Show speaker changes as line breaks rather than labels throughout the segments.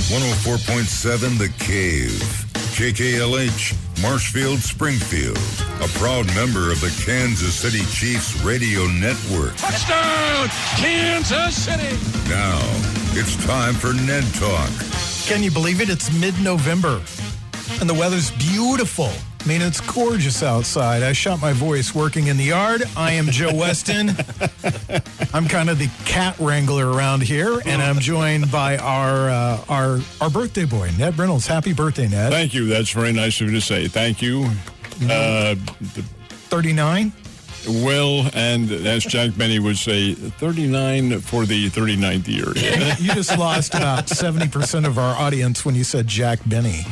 104.7 The Cave. KKLH, Marshfield, Springfield. A proud member of the Kansas City Chiefs radio network.
Touchdown, Kansas City!
Now, it's time for Ned Talk.
Can you believe it? It's mid-November, and the weather's beautiful. I mean, it's gorgeous outside. I shot my voice working in the yard. I am Joe Westen. I'm kind of the cat wrangler around here, and I'm joined by our birthday boy, Ned Reynolds. Happy birthday, Ned.
Thank you. That's very nice of you to say. Thank you.
39?
Well, and as Jack Benny would say, 39 for the 39th year. Yeah.
You just lost about 70% of our audience when you said Jack Benny.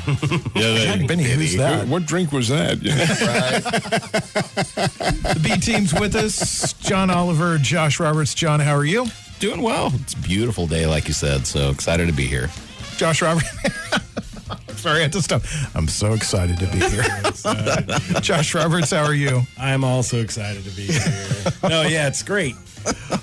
Jack Benny, who's that?
What drink was that? Yeah.
The B team's with us. John Oliver, Josh Roberts. John, how are you?
Doing well. It's a beautiful day, like you said, so excited to be here.
Josh Roberts. Sorry, I had to stop. I'm so excited to be here. Josh Roberts, how are you?
I'm also excited to be here. No, yeah, it's great.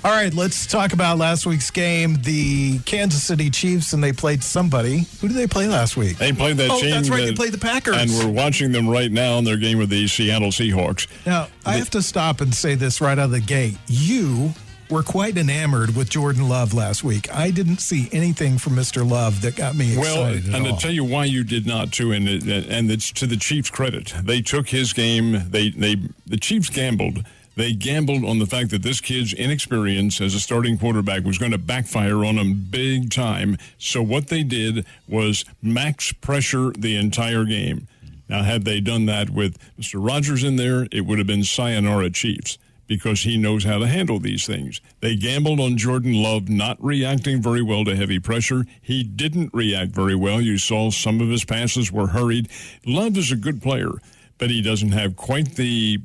All right, let's talk about last week's game. The Kansas City Chiefs, and they played somebody. Who did they play last week?
They played that team.
That's right, they played the Packers.
And we're watching them right now in their game with the Seattle Seahawks.
Now, I have to stop and say this right out of the gate. You were quite enamored with Jordan Love last week. I didn't see anything from Mr. Love that got me excited at all.
And I'll tell you why you did not, too, and it's to the Chiefs' credit. They took his game. The Chiefs gambled. They gambled on the fact that this kid's inexperience as a starting quarterback was going to backfire on him big time. So what they did was max pressure the entire game. Now, had they done that with Mr. Rodgers in there, it would have been sayonara Chiefs, because he knows how to handle these things. They gambled on Jordan Love not reacting very well to heavy pressure. He didn't react very well. You saw some of his passes were hurried. Love is a good player, but he doesn't have quite the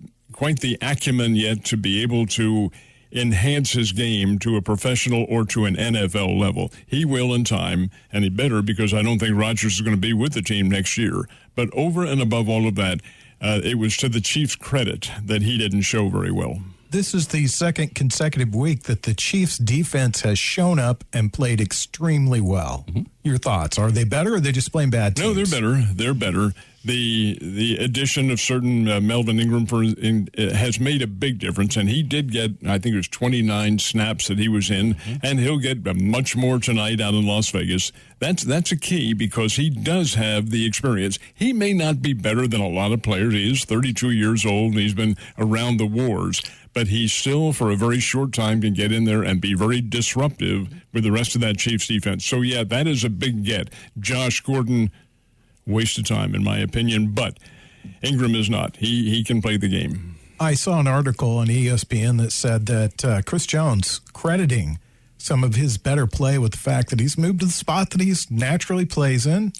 acumen yet to be able to enhance his game to a professional or to an NFL level. He will in time, and he better, because I don't think Rodgers is going to be with the team next year. But over and above all of that, it was to the Chiefs' credit that he didn't show very well.
This is the second consecutive week that the Chiefs' defense has shown up and played extremely well. Mm-hmm. Your thoughts? Are they better, or are they just playing bad teams?
No, they're better. They're better. The addition of certain Melvin Ingram has made a big difference, and he did get, I think it was 29 snaps that he was in, and he'll get much more tonight out in Las Vegas. That's a key, because he does have the experience. He may not be better than a lot of players. He is 32 years old, and he's been around the wars, but he still, for a very short time, can get in there and be very disruptive with the rest of that Chiefs defense. So, yeah, that is a big get. Josh Gordon, waste of time, in my opinion, but Ingram is not. He can play the game.
I saw an article on ESPN that said that Chris Jones crediting some of his better play with the fact that he's moved to the spot that he naturally plays in,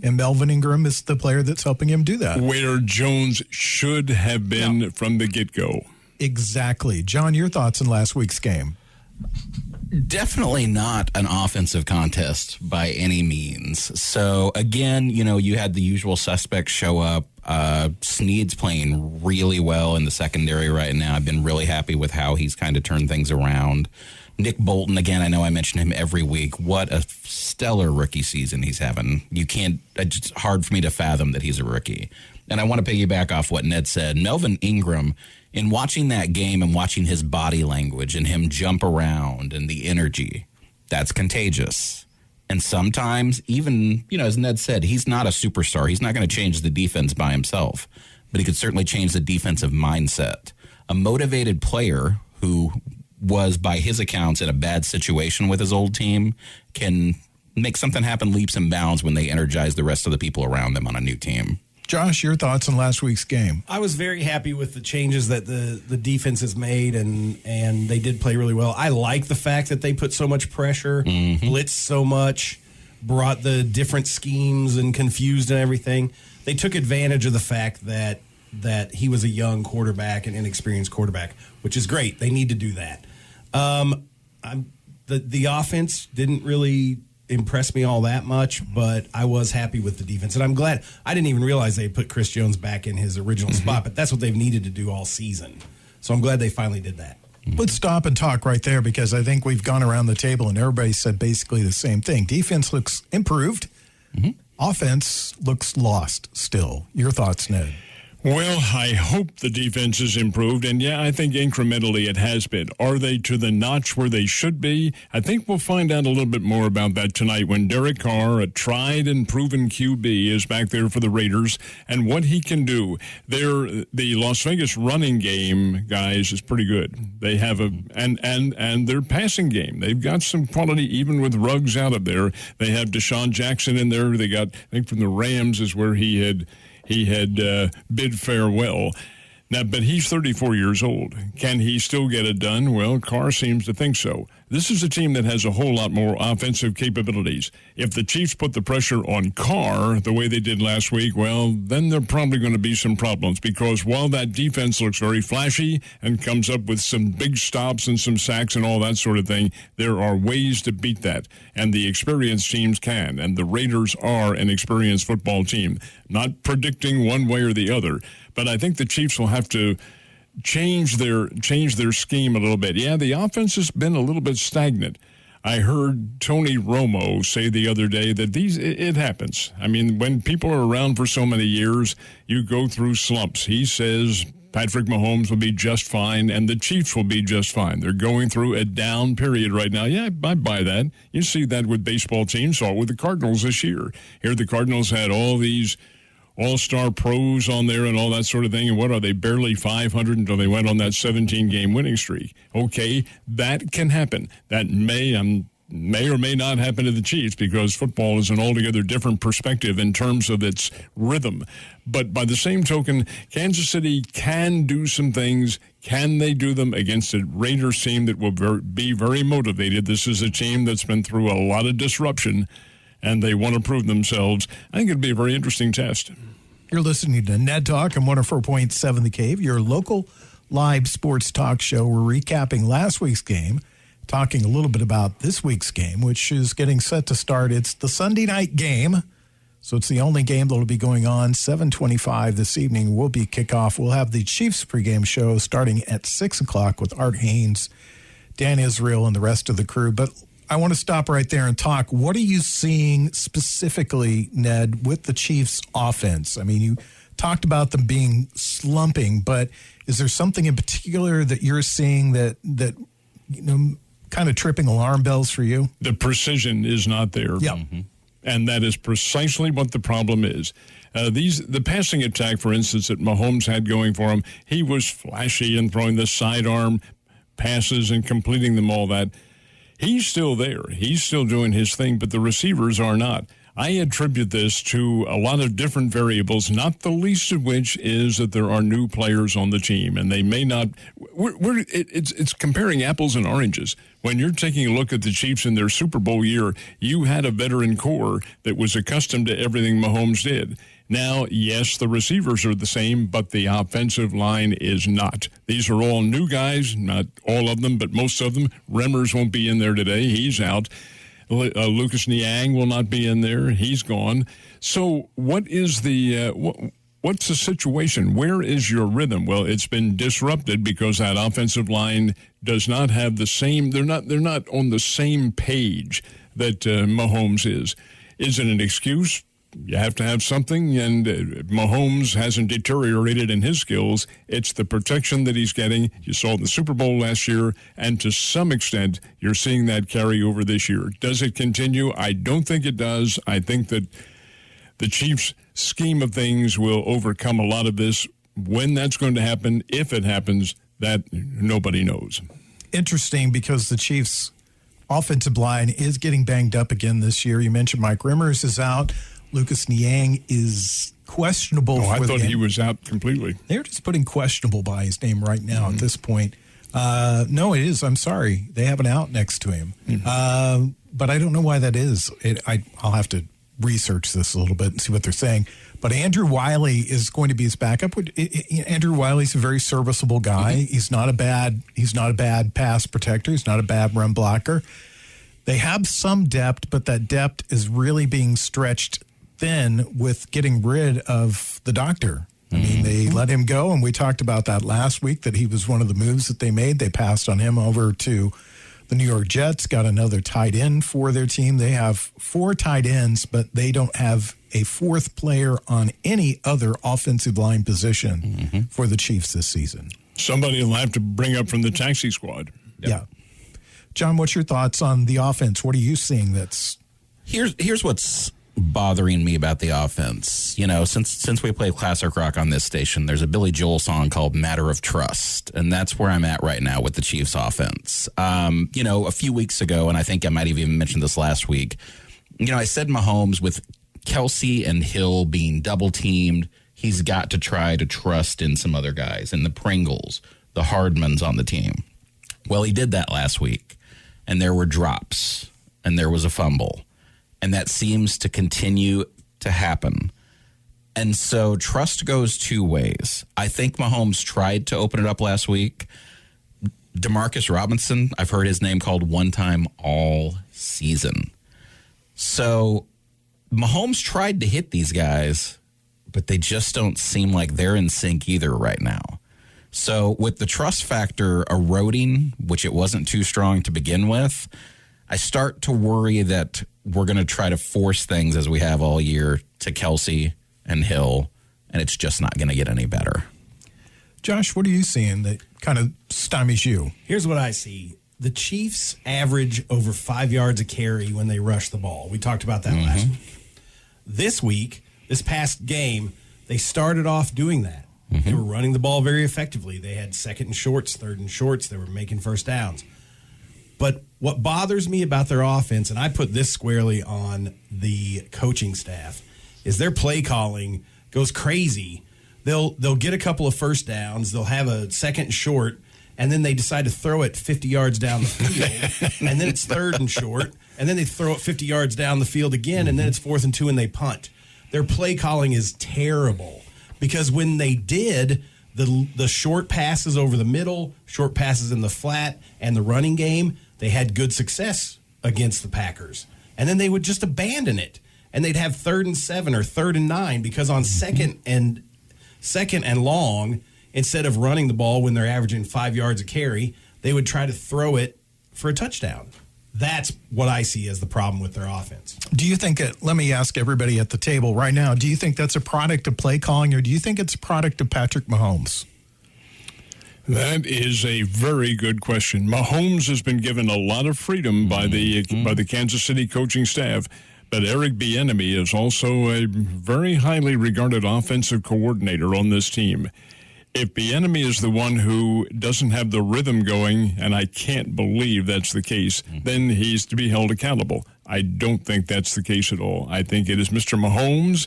and Melvin Ingram is the player that's helping him do that.
Where Jones should have been from the get-go.
Exactly. John, your thoughts on last week's game?
Definitely not an offensive contest by any means. So, again, you had the usual suspects show up. Snead's playing really well in the secondary right now. I've been really happy with how he's kind of turned things around. Nick Bolton, again, I know I mention him every week. What a stellar rookie season he's having. It's hard for me to fathom that he's a rookie. And I want to piggyback off what Ned said. Melvin Ingram, in watching that game and watching his body language and him jump around and the energy, that's contagious. And sometimes, even, as Ned said, he's not a superstar. He's not going to change the defense by himself, but he could certainly change the defensive mindset. A motivated player who was, by his accounts, in a bad situation with his old team can make something happen leaps and bounds when they energize the rest of the people around them on a new team.
Josh, your thoughts on last week's game?
I was very happy with the changes that the defense has made, and they did play really well. I like the fact that they put so much pressure, blitzed so much, brought the different schemes and confused and everything. They took advantage of the fact that he was a young quarterback, an inexperienced quarterback, which is great. They need to do that. The offense didn't really impress me all that much, but I was happy with the defense. And I'm glad. I didn't even realize they put Chris Jones back in his original spot, but that's what they've needed to do all season. So I'm glad they finally did that.
Let's stop and talk right there because I think we've gone around the table and everybody said basically the same thing. Defense looks improved. Offense looks lost still. Your thoughts, Ned?
Well, I hope the defense is improved, and yeah, I think incrementally it has been. Are they to the notch where they should be? I think we'll find out a little bit more about that tonight when Derek Carr, a tried and proven QB, is back there for the Raiders, and what he can do. The Las Vegas running game, guys, is pretty good. They have and their passing game. They've got some quality even with Ruggs out of there. They have Deshaun Jackson in there. They got, I think from the Rams is where he had bid farewell. Now, but he's 34 years old. Can he still get it done? Well, Carr seems to think so. This is a team that has a whole lot more offensive capabilities. If the Chiefs put the pressure on Carr the way they did last week, well, then there are probably going to be some problems because while that defense looks very flashy and comes up with some big stops and some sacks and all that sort of thing, there are ways to beat that, and the experienced teams can, and the Raiders are an experienced football team. Not predicting one way or the other, but I think the Chiefs will have to change their scheme a little bit. Yeah, the offense has been a little bit stagnant. I heard Tony Romo say the other day that it happens. I mean, when people are around for so many years, you go through slumps. He says Patrick Mahomes will be just fine and the Chiefs will be just fine. They're going through a down period right now. Yeah, I buy that. You see that with baseball teams, saw it with the Cardinals this year. Here the Cardinals had all these all-star pros on there and all that sort of thing. And what are they, barely 500 until they went on that 17-game winning streak? Okay, that can happen. That may or may not happen to the Chiefs because football is an altogether different perspective in terms of its rhythm. But by the same token, Kansas City can do some things. Can they do them against a Raiders team that will be very motivated? This is a team that's been through a lot of disruption, and they want to prove themselves. I think it'd be a very interesting test.
You're listening to Ned Talk on 104.7 The Cave, your local live sports talk show. We're recapping last week's game, talking a little bit about this week's game, which is getting set to start. It's the Sunday night game, so it's the only game that will be going on. 7:25 this evening will be kickoff. We'll have the Chiefs pregame show starting at 6 o'clock with Art Haynes, Dan Israel, and the rest of the crew. But I want to stop right there and talk. What are you seeing specifically, Ned, with the Chiefs' offense? I mean, you talked about them being slumping, but is there something in particular that you're seeing that you know, kind of tripping alarm bells for you?
The precision is not there.
Yeah.
Mm-hmm. And that is precisely what the problem is. The passing attack, for instance, that Mahomes had going for him, he was flashy and throwing the sidearm passes and completing them all that. He's still there. He's still doing his thing, but the receivers are not. I attribute this to a lot of different variables, not the least of which is that there are new players on the team, and they may not. It's comparing apples and oranges. When you're taking a look at the Chiefs in their Super Bowl year, you had a veteran core that was accustomed to everything Mahomes did. Now, yes, the receivers are the same, but the offensive line is not. These are all new guys, not all of them, but most of them. Remmers won't be in there today. He's out. Lucas Niang will not be in there. He's gone. So what is what's the situation? Where is your rhythm? Well, it's been disrupted because that offensive line does not have the same. They're not on the same page that Mahomes is. Is it an excuse? You have to have something, and Mahomes hasn't deteriorated in his skills. It's the protection that he's getting. You saw in the Super Bowl last year, and to some extent, you're seeing that carry over this year. Does it continue? I don't think it does. I think that the Chiefs' scheme of things will overcome a lot of this. When that's going to happen, if it happens, that nobody knows.
Interesting, because the Chiefs' offensive line is getting banged up again this year. You mentioned Mike Remmers is out. Lucas Niang is questionable.
Oh, I thought he was out completely.
They're just putting questionable by his name right now at this point. No, it is. I'm sorry. They have an out next to him. But I don't know why that is. I'll have to research this a little bit and see what they're saying. But Andrew Wiley is going to be his backup. Andrew Wiley's a very serviceable guy. He's not a bad pass protector. He's not a bad run blocker. They have some depth, but that depth is really being stretched thin with getting rid of the doctor. I mean, let him go, and we talked about that last week, that he was one of the moves that they made. They passed on him over to the New York Jets, got another tight end for their team. They have 4 tight ends, but they don't have a 4th player on any other offensive line position for the Chiefs this season.
Somebody will have to bring up from the taxi squad.
Yeah. John, what's your thoughts on the offense? What are you seeing that's...
Here's what's bothering me about the offense. You know, since we play classic rock on this station, there's a Billy Joel song called Matter of Trust, and that's where I'm at right now with the Chiefs offense. You know, a few weeks ago, and I think I might have even mentioned this last week, you know, I said Mahomes, with Kelsey and Hill being double-teamed, he's got to try to trust in some other guys, and the Pringles, the Hardmans on the team. Well, he did that last week, and there were drops, and there was a fumble. And that seems to continue to happen. And so trust goes 2 ways. I think Mahomes tried to open it up last week. Demarcus Robinson, I've heard his name called one time all season. So Mahomes tried to hit these guys, but they just don't seem like they're in sync either right now. So with the trust factor eroding, which it wasn't too strong to begin with, I start to worry that we're going to try to force things, as we have all year, to Kelsey and Hill, and it's just not going to get any better.
Josh, what are you seeing that kind of stymies you?
Here's what I see. The Chiefs average over 5 yards a carry when they rush the ball. We talked about that last week. This past game, they started off doing that. They were running the ball very effectively. They had 2nd and shorts, 3rd and shorts. They were making first downs. But what bothers me about their offense, and I put this squarely on the coaching staff, is their play calling goes crazy. They'll get a couple of first downs. They'll have a 2nd and short, and then they decide to throw it 50 yards down the field, and then it's 3rd and short, and then they throw it 50 yards down the field again, and then it's 4th and 2, and they punt. Their play calling is terrible, because when they did the short passes over the middle, short passes in the flat, and the running game, they had good success against the Packers. And then they would just abandon it. And they'd have 3rd and 7 or 3rd and 9, because on second and long, instead of running the ball when they're averaging 5 yards a carry, they would try to throw it for a touchdown. That's what I see as the problem with their offense.
Do you think let me ask everybody at the table right now, do you think that's a product of play calling, or do you think it's a product of Patrick Mahomes?
That is a very good question. Mahomes has been given a lot of freedom by the Kansas City coaching staff, but Eric Bieniemy is also a very highly regarded offensive coordinator on this team. If Bieniemy is the one who doesn't have the rhythm going, and I can't believe that's the case, then he's to be held accountable. I don't think that's the case at all. I think it is Mr. Mahomes.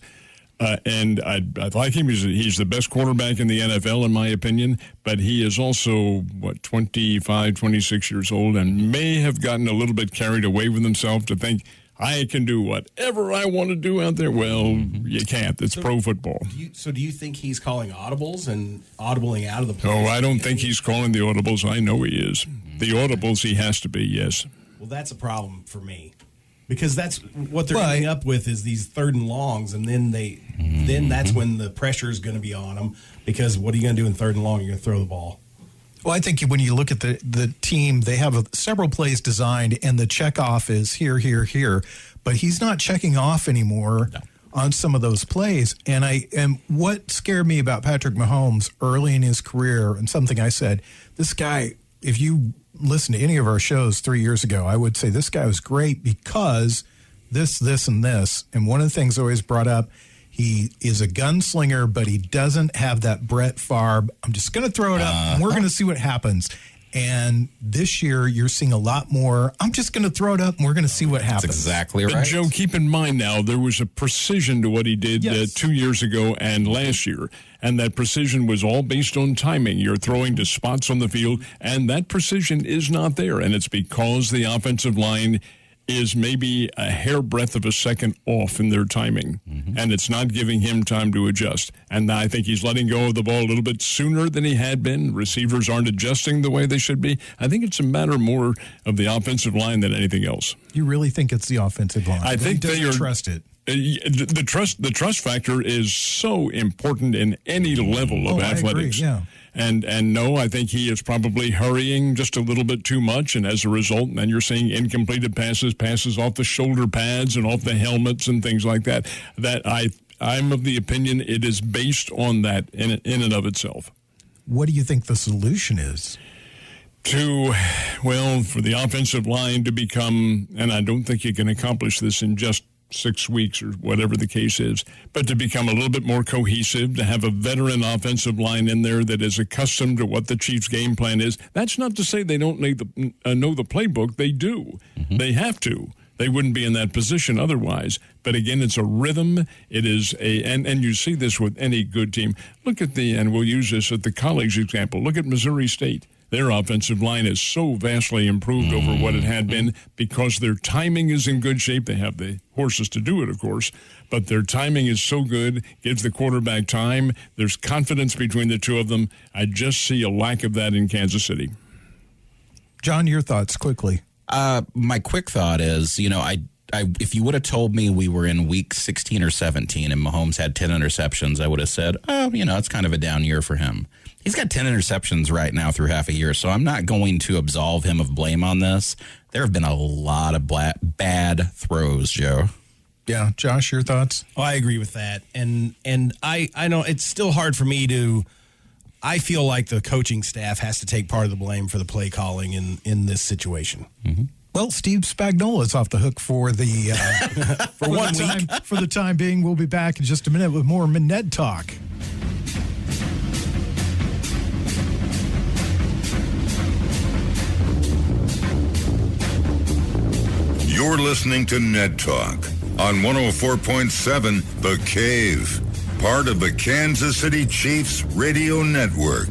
And I like him. He's the best quarterback in the NFL, in my opinion. But he is also, 25, 26 years old, and may have gotten a little bit carried away with himself to think, I can do whatever I want to do out there. Well, you can't. It's pro football.
Do you think he's calling audibles and audibling out of the play?
No, I don't think he's calling the audibles. I know he is. The audibles, he has to be, yes.
Well, that's a problem for me. Because that's what they're ending up with, is these 3rd and longs, and then that's when the pressure is going to be on them. Because what are you going to do in 3rd and long? You're going to throw the ball.
Well, I think when you look at the team, they have several plays designed, and the checkoff is here, here, here. But he's not checking off anymore on some of those plays. And what scared me about Patrick Mahomes early in his career, and something I said, this guy, if you listen to any of our shows 3 years ago, I would say this guy was great because this, and this. And one of the things always brought up, he is a gunslinger, but he doesn't have that Brett Favre, I'm just going to throw it up, and we're going to see what happens. And this year, you're seeing a lot more, I'm just going to throw it up, and we're going to see what happens.
That's exactly right.
But, Joe, keep in mind now, there was a precision to what he did 2 years ago and last year. And that precision was all based on timing. You're throwing to spots on the field, and that precision is not there. And it's because the offensive line is maybe a hairbreadth of a second off in their timing, and it's not giving him time to adjust. And I think he's letting go of the ball a little bit sooner than he had been. Receivers aren't adjusting the way they should be. I think it's a matter more of the offensive line than anything else.
You really think it's the offensive line?
I think they are
trust it.
The trust factor is so important in any level of athletics.
I agree, yeah.
And no, I think he is probably hurrying just a little bit too much, and as a result, then you're seeing incompleted passes off the shoulder pads and off the helmets and things like that. That I'm of the opinion it is based on that in and of itself.
What do you think the solution is?
For the offensive line to become, and I don't think you can accomplish this in just 6 weeks or whatever the case is, but to become a little bit more cohesive, to have a veteran offensive line in there that is accustomed to what the Chiefs' game plan is. That's not to say they don't know the playbook. They do. Mm-hmm. They have to. They wouldn't be in that position otherwise. But again, it's a rhythm. It is and you see this with any good team. Look at and we'll use this at the college example. Look at Missouri State. Their offensive line is so vastly improved over what it had been because their timing is in good shape. They have the horses to do it, of course, but their timing is so good, gives the quarterback time. There's confidence between the two of them. I just see a lack of that in Kansas City.
John, your thoughts quickly.
My quick thought is, if you would have told me we were in week 16 or 17 and Mahomes had 10 interceptions, I would have said, it's kind of a down year for him. He's got 10 interceptions right now through half a year, so I'm not going to absolve him of blame on this. There have been a lot of bad throws, Joe.
Yeah, Josh, your thoughts?
Oh, I agree with that. And I know it's still hard for me to – I feel like the coaching staff has to take part of the blame for the play calling in this situation.
Mm-hmm.
Well, Steve Spagnuolo is off the hook for the for 1 week. For the time being, we'll be back in just a minute with more Ned Talk.
You're listening to Ned Talk on 104.7 The Cave, part of the Kansas City Chiefs radio network.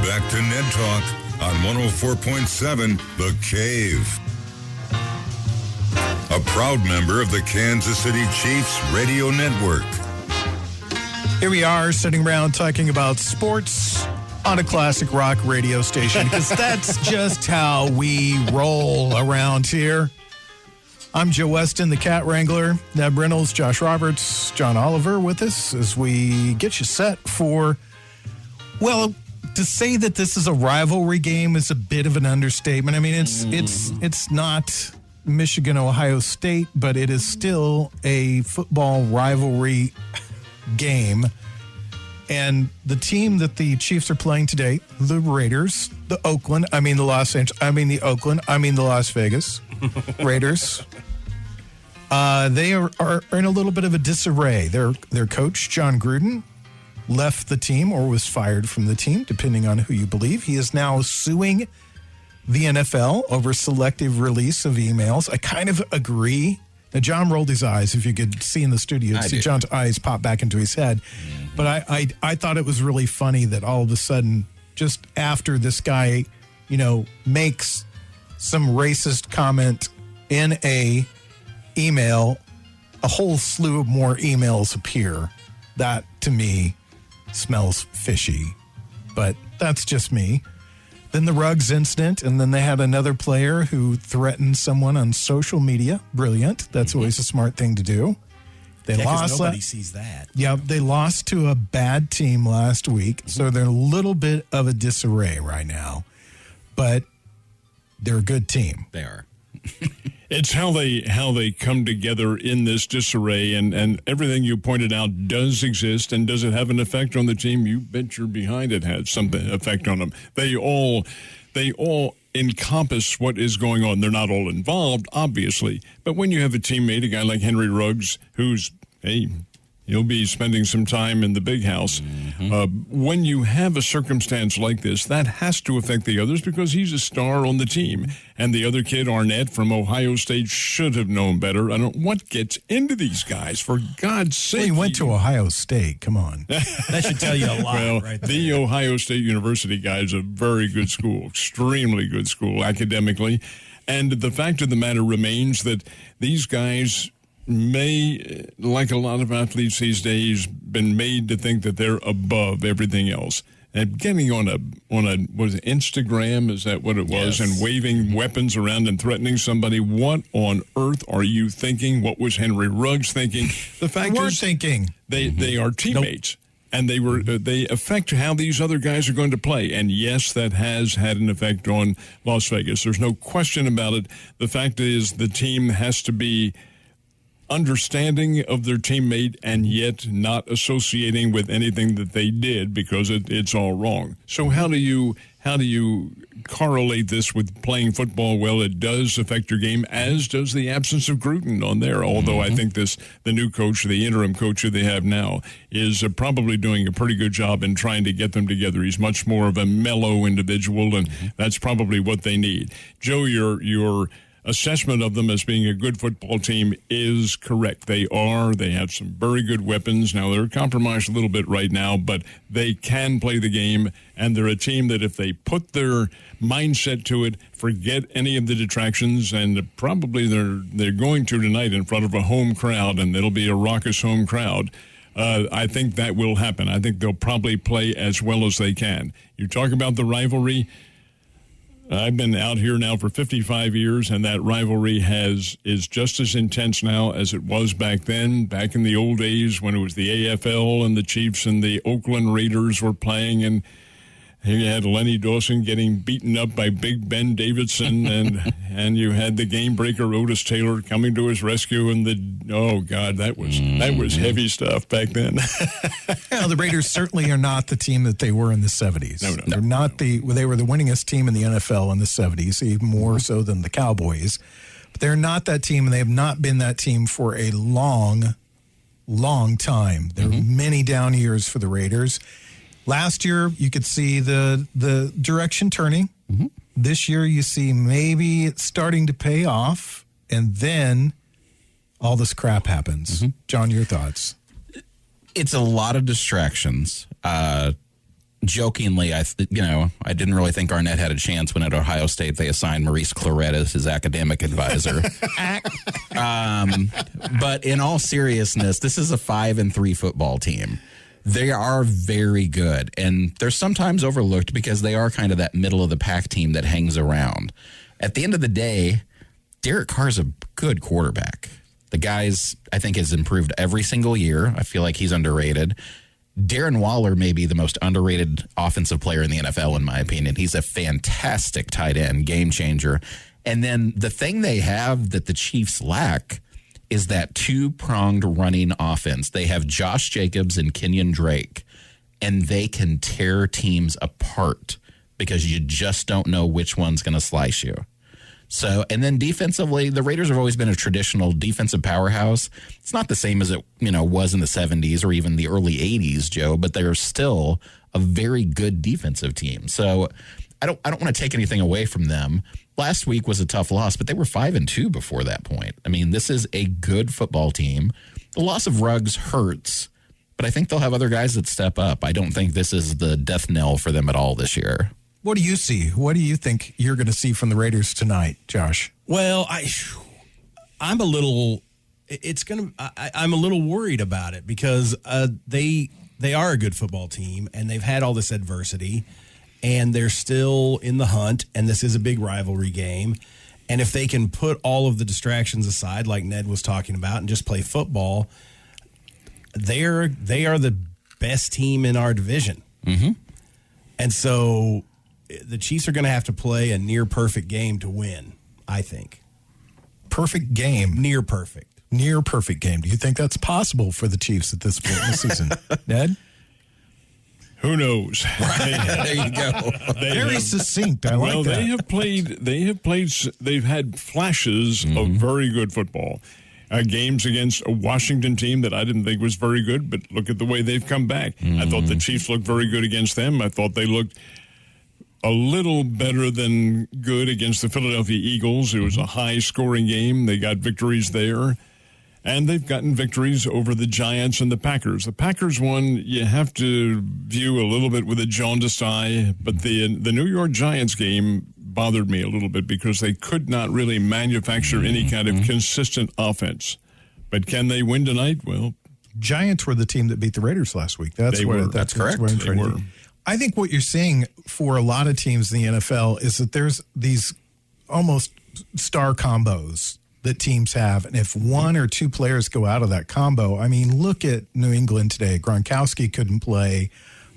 Back to Ned Talk on 104.7 The Cave. A proud member of the Kansas City Chiefs radio network.
Here we are sitting around talking about sports on a classic rock radio station because that's just how we roll around here. I'm Joe Westen, the Cat Wrangler. Ned Reynolds, Josh Roberts, John Oliver with us as we get you set for, to say that this is a rivalry game is a bit of an understatement. I mean, it's not Michigan, Ohio State, but it is still a football rivalry game. And the team that the Chiefs are playing today, the Raiders, the Las Vegas Raiders, they are in a little bit of a disarray. Their coach, John Gruden, left the team or was fired from the team, depending on who you believe. He is now suing the NFL over selective release of emails. I kind of agree. Now, John rolled his eyes. If you could see in the studio, see John's eyes pop back into his head. Mm-hmm. But I thought it was really funny that all of a sudden, just after this guy, makes some racist comment in a email, a whole slew of more emails appear. That, to me, smells fishy. But that's just me. Then the Ruggs incident, and then they had another player who threatened someone on social media. Brilliant. That's always a smart thing to do. They lost.
Nobody sees that.
Yeah, they lost to a bad team last week, so they're in a little bit of a disarray right now. But they're a good team.
They are.
It's how they come together in this disarray, and everything you pointed out does exist, and does it have an effect on the team? You bet you're behind it has some effect on them. They all encompass what is going on. They're not all involved, obviously, but when you have a teammate, a guy like Henry Ruggs, who's, he'll be spending some time in the big house. Mm-hmm. When you have a circumstance like this, that has to affect the others because he's a star on the team. And the other kid, Arnett from Ohio State, should have known better. I don't what gets into these guys, for God's sake.
Well, he went to Ohio State. Come on.
That should tell you a lot right there.
The Ohio State University guy is a very good school, extremely good school academically. And the fact of the matter remains that these guys may, like a lot of athletes these days, been made to think that they're above everything else. and getting on a was it Instagram? Is that what it was?
Yes.
And waving weapons around and threatening somebody. What on earth are you thinking? What was Henry Ruggs thinking? The fact is,
thinking
they are teammates. And they affect how these other guys are going to play. And yes, that has had an effect on Las Vegas. There's no question about it. The fact is the team has to be understanding of their teammate and yet not associating with anything that they did because it's all wrong. So how do you correlate this with playing football? Well, it does affect your game, as does the absence of Gruden on there. Although I think the new coach, the interim coach who they have now, is probably doing a pretty good job in trying to get them together. He's much more of a mellow individual, and that's probably what they need. Joe, your assessment of them as being a good football team is correct. They are. They have some very good weapons. Now, they're compromised a little bit right now, but they can play the game, and they're a team that if they put their mindset to it, forget any of the detractions, and probably they're going to tonight in front of a home crowd, and it'll be a raucous home crowd. I think that will happen. I think they'll probably play as well as they can. You talk about the rivalry. I've been out here now for 55 years, and that rivalry is just as intense now as it was back then, back in the old days when it was the AFL and the Chiefs and the Oakland Raiders were playing, and you had Lenny Dawson getting beaten up by Big Ben Davidson, and you had the game breaker Otis Taylor coming to his rescue, and that was heavy stuff back then.
Yeah, the Raiders certainly are not the team that they were in the 70s.
No.
They're not they were the winningest team in the NFL in the 70s, even more so than the Cowboys. But they're not that team, and they have not been that team for a long, long time. There were many down years for the Raiders. Last year, you could see the direction turning. This year, you see maybe it's starting to pay off, and then all this crap happens. John, your thoughts?
It's a lot of distractions. Jokingly, I didn't really think Arnett had a chance when at Ohio State they assigned Maurice Clarett as his academic advisor. But in all seriousness, this is a 5-3 football team. They are very good, and they're sometimes overlooked because they are kind of that middle-of-the-pack team that hangs around. At the end of the day, Derek Carr's a good quarterback. The guy's, I think, has improved every single year. I feel like he's underrated. Darren Waller may be the most underrated offensive player in the NFL, in my opinion. He's a fantastic tight end, game changer. And then the thing they have that the Chiefs lack is that two-pronged running offense. They have Josh Jacobs and Kenyon Drake, and they can tear teams apart because you just don't know which one's going to slice you. So, and then defensively, the Raiders have always been a traditional defensive powerhouse. It's not the same as it, was in the 70s or even the early 80s, Joe, but they're still a very good defensive team. So I don't want to take anything away from them. Last week was a tough loss, but they were 5-2 before that point. I mean, this is a good football team. The loss of Ruggs hurts, but I think they'll have other guys that step up. I don't think this is the death knell for them at all this year.
What do you see? What do you think you're going to see from the Raiders tonight, Josh?
Well, I'm a little worried about it because they are a good football team and they've had all this adversity. And they're still in the hunt, and this is a big rivalry game. And if they can put all of the distractions aside, like Ned was talking about, and just play football, they are the best team in our division. And so the Chiefs are going to have to play a near-perfect game to win, I think.
Perfect game?
Near perfect.
Near perfect game. Do you think that's possible for the Chiefs at this point in the season? Ned?
Who knows?
There you go.
Very succinct. I like that.
They've had flashes of very good football. Games against a Washington team that I didn't think was very good, but look at the way they've come back. I thought the Chiefs looked very good against them. I thought they looked a little better than good against the Philadelphia Eagles. It was a high-scoring game. They got victories there. And they've gotten victories over the Giants and the Packers. The Packers one, you have to view a little bit with a jaundiced eye, but the New York Giants game bothered me a little bit because they could not really manufacture any kind of consistent offense. But can they win tonight? Well,
Giants were the team that beat the Raiders last week.
That's correct.
That's
they were.
I think what you're seeing for a lot of teams in the NFL is that there's these almost star combos that teams have. And if one or two players go out of that combo, I mean, look at New England today. Gronkowski couldn't play.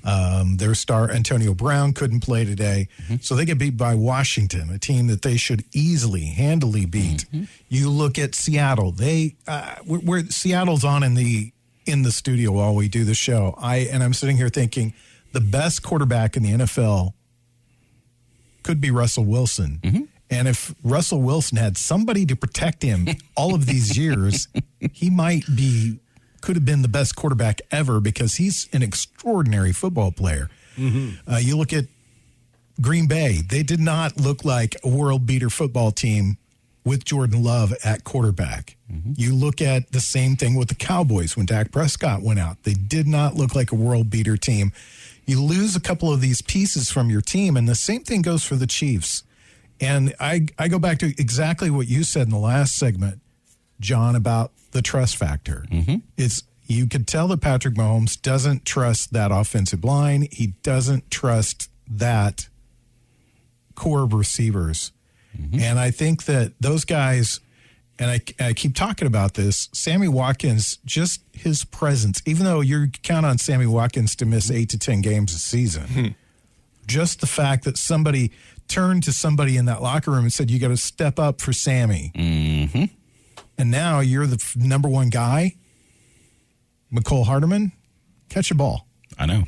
Their star Antonio Brown couldn't play today. So they get beat by Washington, a team that they should handily beat. You look at Seattle. Seattle's on in the studio while we do the show. I'm sitting here thinking the best quarterback in the NFL could be Russell Wilson. And if Russell Wilson had somebody to protect him all of these years, he could have been the best quarterback ever because he's an extraordinary football player. You look at Green Bay. They did not look like a world beater football team with Jordan Love at quarterback. You look at the same thing with the Cowboys when Dak Prescott went out. They did not look like a world beater team. You lose a couple of these pieces from your team, and the same thing goes for the Chiefs. And I go back to exactly what you said in the last segment, John, about the trust factor. You could tell that Patrick Mahomes doesn't trust that offensive line. He doesn't trust that core of receivers. And I think that those guys, and I keep talking about this, Sammy Watkins, just his presence, even though you count on Sammy Watkins to miss 8 to 10 games a season, just the fact that somebody turned to somebody in that locker room and said, you got to step up for Sammy. And now you're the number one guy. McCole Hardeman, catch a ball.
I know.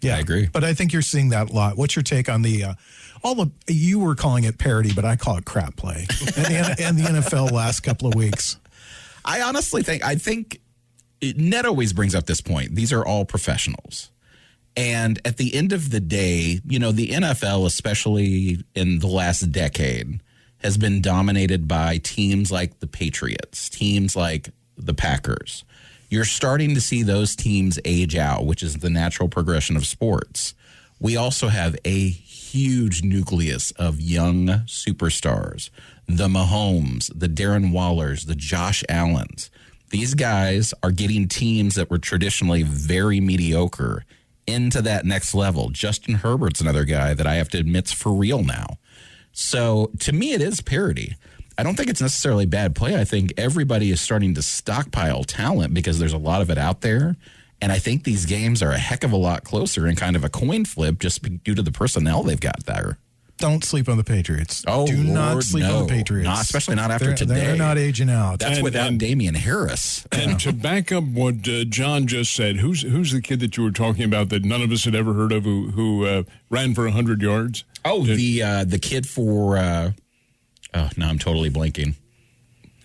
Yeah,
I agree.
But I think you're seeing that a lot. What's your take on you were calling it parody, but I call it crap play and the NFL last couple of weeks?
I honestly think Ned always brings up this point. These are all professionals. And at the end of the day, the NFL, especially in the last decade, has been dominated by teams like the Patriots, teams like the Packers. You're starting to see those teams age out, which is the natural progression of sports. We also have a huge nucleus of young superstars, the Mahomes, the Darren Wallers, the Josh Allens. These guys are getting teams that were traditionally very mediocre into that next level. Justin Herbert's another guy that I have to admit's for real now. So to me, it is parity. I don't think it's necessarily bad play. I think everybody is starting to stockpile talent because there's a lot of it out there. And I think these games are a heck of a lot closer and kind of a coin flip just due to the personnel they've got there.
Don't sleep on the Patriots.
Oh,
do not
Lord,
sleep on the Patriots.
Especially not after today.
They're not aging out.
That's without Damian Harris.
And to back up what John just said, who's the kid that you were talking about that none of us had ever heard of who ran for 100 yards?
Oh, the kid for now I'm totally blanking.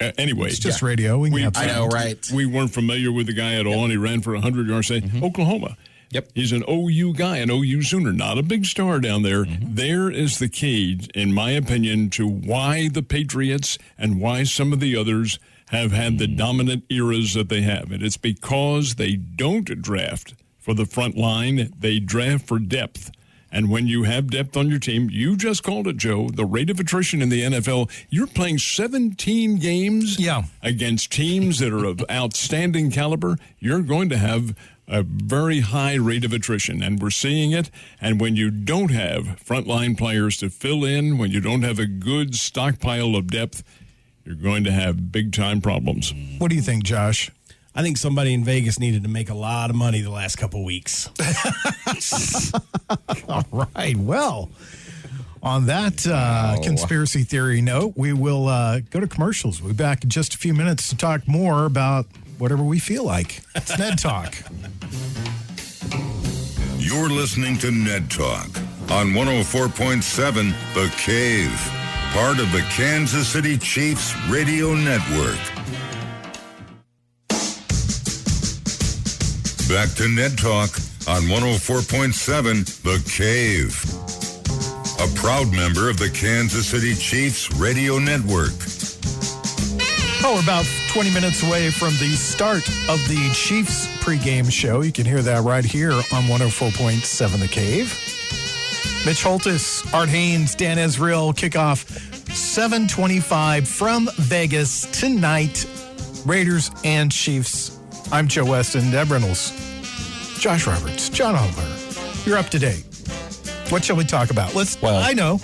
Anyway,
it's just radio.
I know, right?
We weren't familiar with the guy at all, and he ran for 100 yards. Oklahoma.
Yep.
He's an OU guy, an OU Sooner, not a big star down there. There is the key, in my opinion, to why the Patriots and why some of the others have had the dominant eras that they have. And it's because they don't draft for the front line. They draft for depth. And when you have depth on your team, you just called it, Joe, the rate of attrition in the NFL, you're playing 17 games against teams that are of outstanding caliber. You're going to have a very high rate of attrition, and we're seeing it. And when you don't have frontline players to fill in, when you don't have a good stockpile of depth, you're going to have big-time problems.
What do you think, Josh?
I think somebody in Vegas needed to make a lot of money the last couple of weeks.
All right. Well, on that conspiracy theory note, we will go to commercials. We'll be back in just a few minutes to talk more about whatever we feel like. It's Ned Talk.
You're listening to Ned Talk on 104.7 The Cave, part of the Kansas City Chiefs radio network. Back to Ned Talk on 104.7 The Cave, a proud member of the Kansas City Chiefs radio network.
Oh, we're about 20 minutes away from the start of the Chiefs pregame show. You can hear that right here on 104.7 The Cave. Mitch Holtis, Art Haynes, Dan Israel, kickoff 7:25 from Vegas tonight. Raiders and Chiefs. I'm Joe Westen, Deb Reynolds, Josh Roberts, John Oliver. You're up to date. What shall we talk about? I know.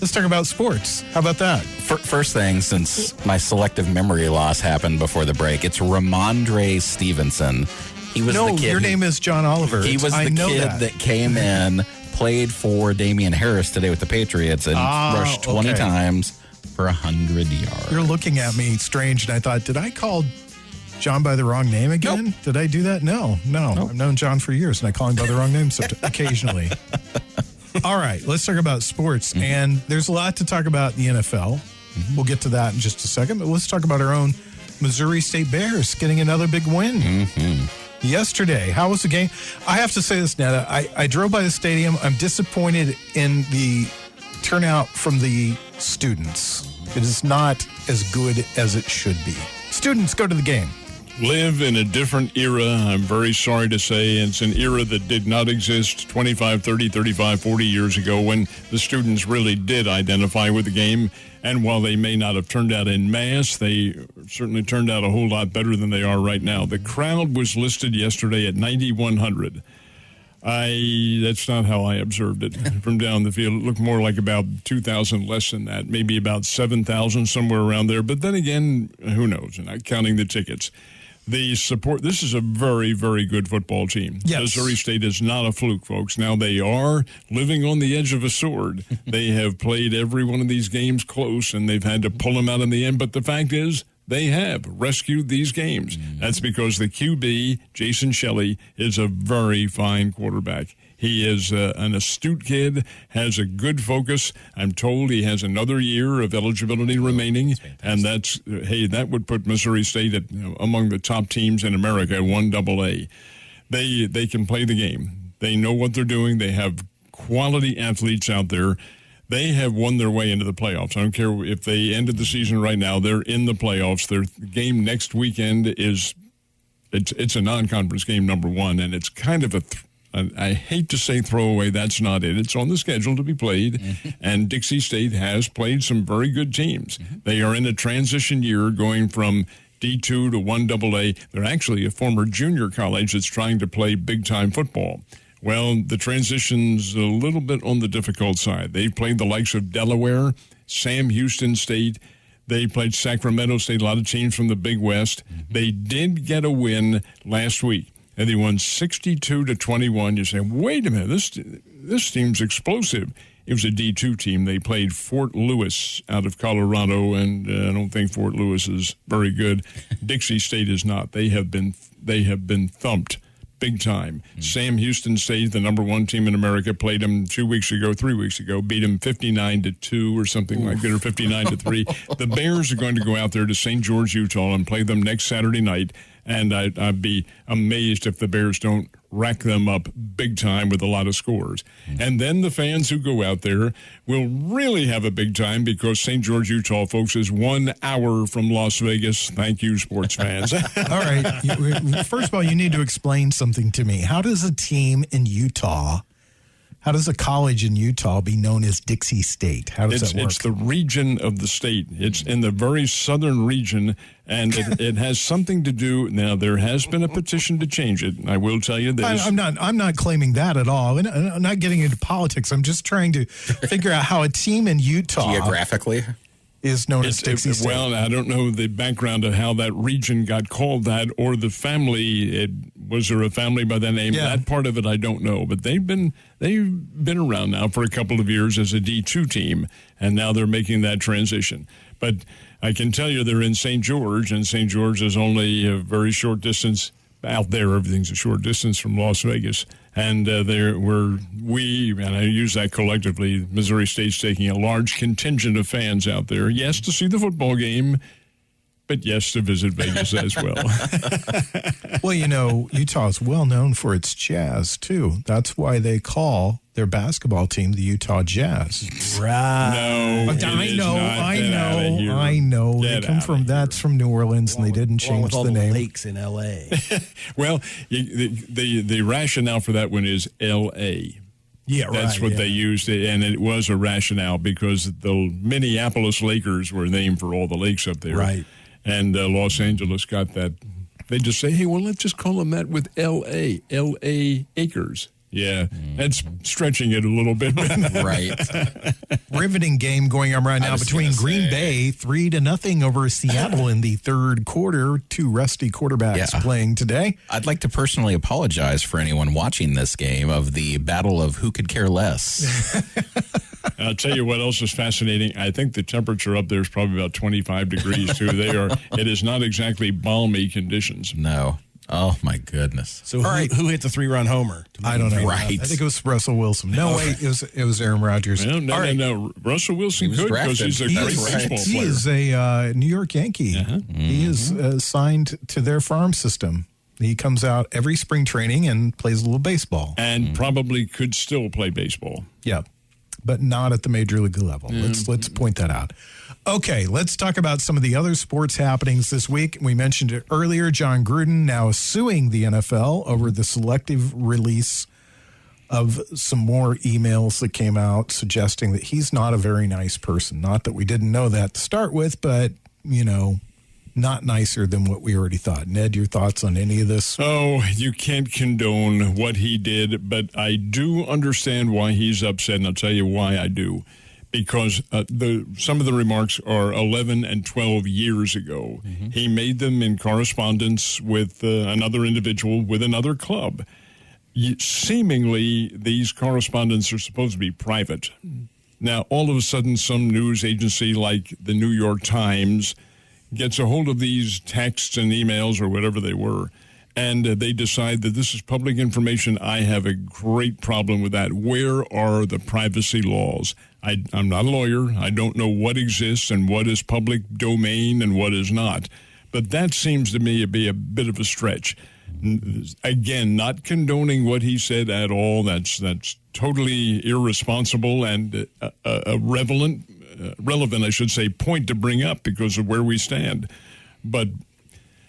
Let's talk about sports. How about that?
First thing, since my selective memory loss happened before the break, it's Ramondre Stevenson. He was the kid.
Your name is John Oliver.
He was the kid that came in, played for Damian Harris today with the Patriots, and rushed 20 times for 100 yards.
You're looking at me strange, and I thought, did I call John by the wrong name again?
Nope.
Did I do that? No. I've known John for years, and I call him by the wrong name occasionally. All right, let's talk about sports. Mm-hmm. And there's a lot to talk about in the NFL. Mm-hmm. We'll get to that in just a second, but let's talk about our own Missouri State Bears getting another big win. Mm-hmm. Yesterday, how was the game? I have to say this, Netta. I drove by the stadium. I'm disappointed in the turnout from the students. It is not as good as it should be. Students, go to the game.
Live in a different era. I'm very sorry to say it's an era that did not exist 25, 30, 35, 40 years ago when the students really did identify with the game. And while they may not have turned out en masse, they certainly turned out a whole lot better than they are right now. The crowd was listed yesterday at 9,100. That's not how I observed it from down the field. It looked more like about 2,000 less than that, maybe about 7,000, somewhere around there. But then again, who knows? And not counting the tickets. The support, this is a very, very good football team.
Yes.
Missouri State is not a fluke, folks. Now, they are living on the edge of a sword. They have played every one of these games close, and they've had to pull them out in the end. But the fact is, they have rescued these games. That's because the QB, Jason Shelley, is a very fine quarterback. He is an astute kid, has a good focus. I'm told he has another year of eligibility remaining, and that would put Missouri State at, among the top teams in America, 1AA. They can play the game. They know what they're doing. They have quality athletes out there. They have won their way into the playoffs. I don't care if they ended the season right now. They're in the playoffs. Their game next weekend it's a non-conference game, number one, and it's kind of I hate to say throwaway. That's not it. It's on the schedule to be played, and Dixie State has played some very good teams. They are in a transition year going from D2 to 1AA. They're actually a former junior college that's trying to play big-time football. Well, the transition's a little bit on the difficult side. They played the likes of Delaware, Sam Houston State. They played Sacramento State, a lot of teams from the Big West. They did get a win last week, and they won 62-21. You say, wait a minute, this team's explosive. It was a D2 team. They played Fort Lewis out of Colorado, and I don't think Fort Lewis is very good. Dixie State is not. They have been thumped big time. Sam Houston State, the number one team in America, played them 3 weeks ago, beat them 59-2 or something like that, or 59-3. The Bears are going to go out there to St. George, Utah, and play them next Saturday night. And I'd be amazed if the Bears don't rack them up big time with a lot of scores. And then the fans who go out there will really have a big time because St. George, Utah, folks, is 1 hour from Las Vegas. Thank you, sports fans.
All right. First of all, you need to explain something to me. How does a team in Utah, how does a college in Utah be known as Dixie State? How does that work?
It's the region of the state. It's in the very southern region, and it has something to do. Now, there has been a petition to change it. I will tell you this.
I'm not claiming that at all. I'm not getting into politics. I'm just trying to figure out how a team in Utah
geographically
is known as Dixie State.
Well, I don't know the background of how that region got called that, or the family. Was there a family by that name?
Yeah.
That part of it I don't know. But they've been around now for a couple of years as a D2 team, and now they're making that transition. But I can tell you they're in St. George, and St. George is only a very short distance out there. Everything's a short distance from Las Vegas. And and I use that collectively, Missouri State's taking a large contingent of fans out there, yes, to see the football game, but yes, to visit Vegas as well.
Well, Utah is well known for its jazz, too. That's why they call their basketball team the Utah Jazz.
Right.
No,
I know. They come from, that's from New Orleans, and they didn't change the name.
Lakes in L.A.
Well, the rationale for that one is L.A.
Yeah, right.
That's what they used, and it was a rationale because the Minneapolis Lakers were named for all the lakes up there.
Right.
And Los Angeles got that. They just say, hey, well, let's just call them that with L.A. L.A. acres. Yeah, that's stretching it a little bit.
Right.
Riveting game going on right now between Green Bay 3-0 over Seattle in the third quarter. Two rusty quarterbacks playing today.
I'd like to personally apologize for anyone watching this game of the battle of who could care less.
I'll tell you what else is fascinating. I think the temperature up there is probably about 25 degrees too. It is not exactly balmy conditions.
No. Oh, my goodness.
So who hit the 3-run homer?
I don't know.
Right.
I think it was Russell Wilson. No, wait, it was Aaron Rodgers.
Well, no. Russell Wilson could because he's a great baseball player.
He is a New York Yankee. He is signed to their farm system. He comes out every spring training and plays a little baseball.
And probably could still play baseball.
Yeah, but not at the major league level. Let's point that out. Okay, let's talk about some of the other sports happenings this week. We mentioned it earlier. John Gruden now suing the NFL over the selective release of some more emails that came out suggesting that he's not a very nice person. Not that we didn't know that to start with, but, not nicer than what we already thought. Ned, your thoughts on any of this?
Oh, you can't condone what he did, but I do understand why he's upset, and I'll tell you why I do. Because some of the remarks are 11 and 12 years ago. Mm-hmm. He made them in correspondence with another individual with another club. Seemingly, these correspondence are supposed to be private. Now, all of a sudden, some news agency like the New York Times gets a hold of these texts and emails or whatever they were, and they decide that this is public information. I have a great problem with that. Where are the privacy laws? I'm not a lawyer. I don't know what exists and what is public domain and what is not. But that seems to me to be a bit of a stretch. Again, not condoning what he said at all. That's totally irresponsible and relevant, I should say, point to bring up because of where we stand. But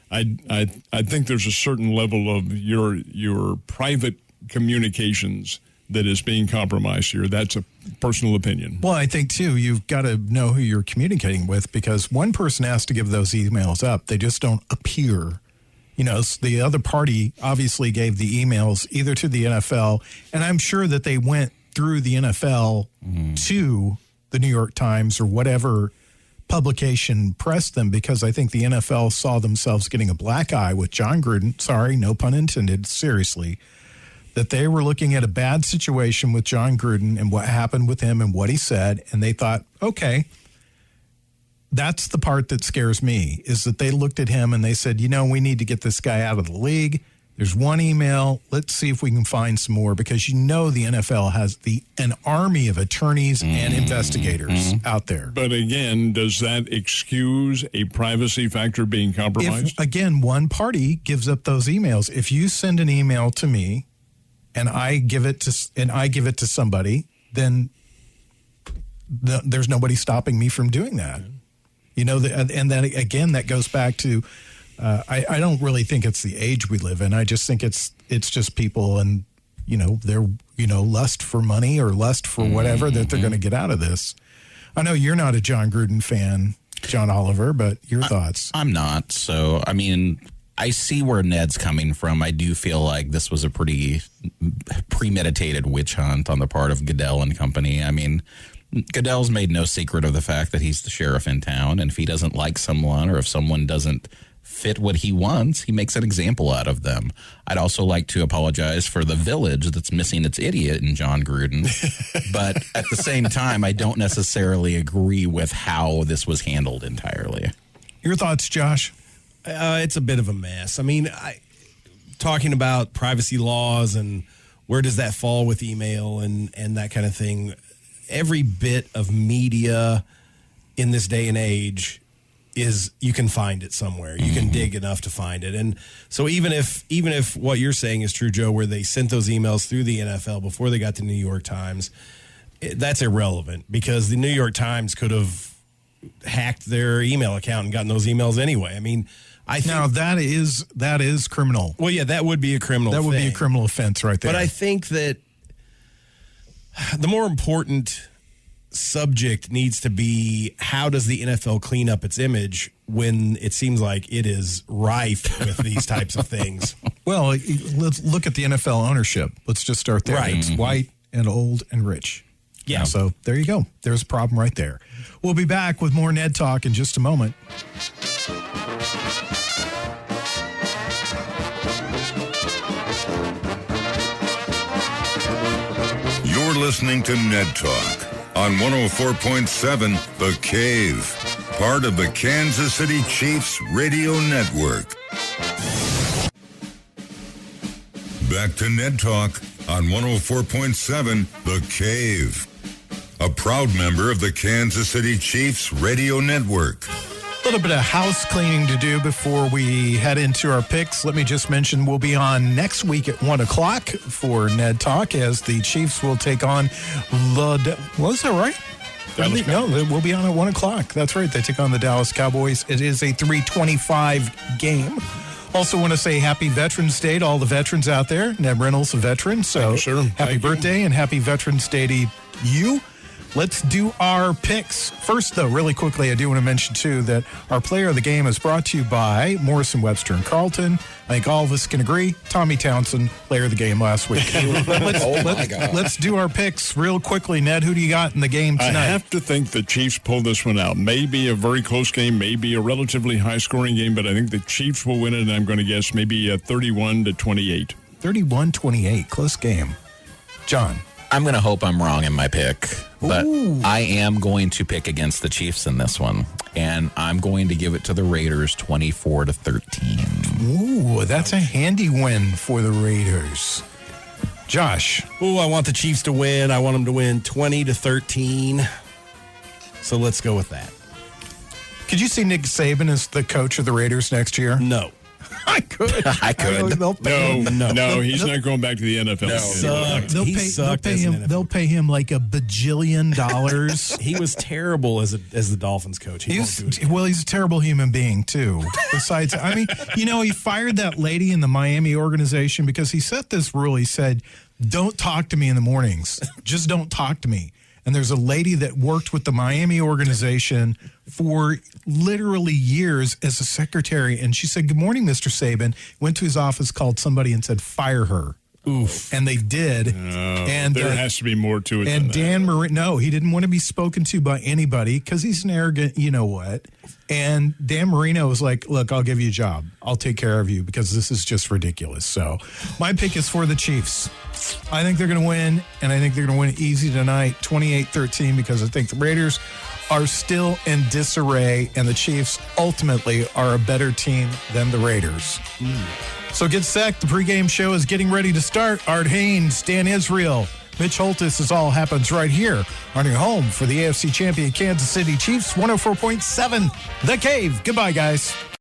I think there's a certain level of your private communications that is being compromised here. That's a personal opinion.
Well, I think, too, you've got to know who you're communicating with because one person has to give those emails up. They just don't appear. The other party obviously gave the emails either to the NFL, and I'm sure that they went through the NFL to the New York Times or whatever publication pressed them because I think the NFL saw themselves getting a black eye with John Gruden. Sorry, no pun intended, seriously. That they were looking at a bad situation with John Gruden and what happened with him and what he said, and they thought, okay, that's the part that scares me, is that they looked at him and they said, we need to get this guy out of the league. There's one email. Let's see if we can find some more because the NFL has an army of attorneys and investigators out there.
But again, does that excuse a privacy factor being compromised?
If, again, one party gives up those emails. If you send an email to me, and I give it to somebody, then there's nobody stopping me from doing that. And then again, that goes back to I don't really think it's the age we live in. I just think it's just people and their lust for money or lust for whatever that they're going to get out of this. I know you're not a John Gruden fan, John Oliver, but your thoughts?
I'm not. So I see where Ned's coming from. I do feel like this was a pretty premeditated witch hunt on the part of Goodell and company. Goodell's made no secret of the fact that he's the sheriff in town, and if he doesn't like someone or if someone doesn't fit what he wants, he makes an example out of them. I'd also like to apologize for the village that's missing its idiot in John Gruden. But at the same time, I don't necessarily agree with how this was handled entirely.
Your thoughts, Josh?
It's a bit of a mess. Talking about privacy laws and where does that fall with email and that kind of thing. Every bit of media in this day and age you can find it somewhere. You can dig enough to find it. And so even if what you're saying is true, Joe, where they sent those emails through the NFL before they got to New York Times, that's irrelevant because the New York Times could have hacked their email account and gotten those emails anyway. I think
now that is criminal.
Well, yeah, that would be a criminal.
That would be a criminal offense right there.
But I think that the more important subject needs to be how does the NFL clean up its image when it seems like it is rife with these types of things.
Well, let's look at the NFL ownership. Let's just start there.
Right.
It's white and old and rich.
Yeah.
So there you go. There's a problem right there. We'll be back with more Ned Talk in just a moment.
You're listening to Ned Talk on 104.7 The Cave, part of the Kansas City Chiefs radio network. Back to Ned Talk on 104.7 The Cave, a proud member of the Kansas City Chiefs radio network.
A little bit of house cleaning to do before we head into our picks. Let me just mention we'll be on next week at 1 o'clock for Ned Talk as the Chiefs will take on was that right? No, we'll be on at 1 o'clock. That's right. They take on the Dallas Cowboys. It is a 3:25 game. Also want to say happy Veterans Day to all the veterans out there. Ned Reynolds, a veteran. So happy birthday and happy Veterans Day to you. Let's do our picks. First, though, really quickly, I do want to mention, too, that our player of the game is brought to you by Morrison, Webster, and Carlton. I think all of us can agree. Tommy Townsend, player of the game last week. Let's do our picks real quickly. Ned, who do you got in the game tonight?
I have to think the Chiefs pull this one out. Maybe a very close game, maybe a relatively high-scoring game, but I think the Chiefs will win it, and I'm going to guess maybe 31-28.
31-28, close game. John.
I'm going to hope I'm wrong in my pick, but I am going to pick against the Chiefs in this one, and I'm going to give it to the Raiders 24-13.
Ooh, that's a handy win for the Raiders. Josh.
Ooh, I want the Chiefs to win. I want them to win 20-13. So let's go with that.
Could you see Nick Saban as the coach of the Raiders next year?
No.
I could.
I could.
No, he's not going back to the NFL.
They'll pay him like $1 bajillion.
He was terrible as the Dolphins coach.
He's a terrible human being too. Besides, I mean, he fired that lady in the Miami organization because he set this rule. He said, "Don't talk to me in the mornings. Just don't talk to me." And there's a lady that worked with the Miami organization for literally years as a secretary. And she said, "Good morning, Mr. Saban." Went to his office, called somebody and said, "Fire her."
Oof.
And they did. And
there has to be more to it.
And Dan Marino, he didn't want to be spoken to by anybody because he's an arrogant, you know what. And Dan Marino was like, "Look, I'll give you a job. I'll take care of you because this is just ridiculous." So my pick is for the Chiefs. I think they're going to win, and I think they're going to win easy tonight, 28-13, because I think the Raiders are still in disarray, and the Chiefs ultimately are a better team than the Raiders. So get set. The pregame show is getting ready to start. Art Haynes, Dan Israel, Mitch Holtis, this all happens right here on your home for the AFC champion Kansas City Chiefs, 104.7 The Cave. Goodbye, guys.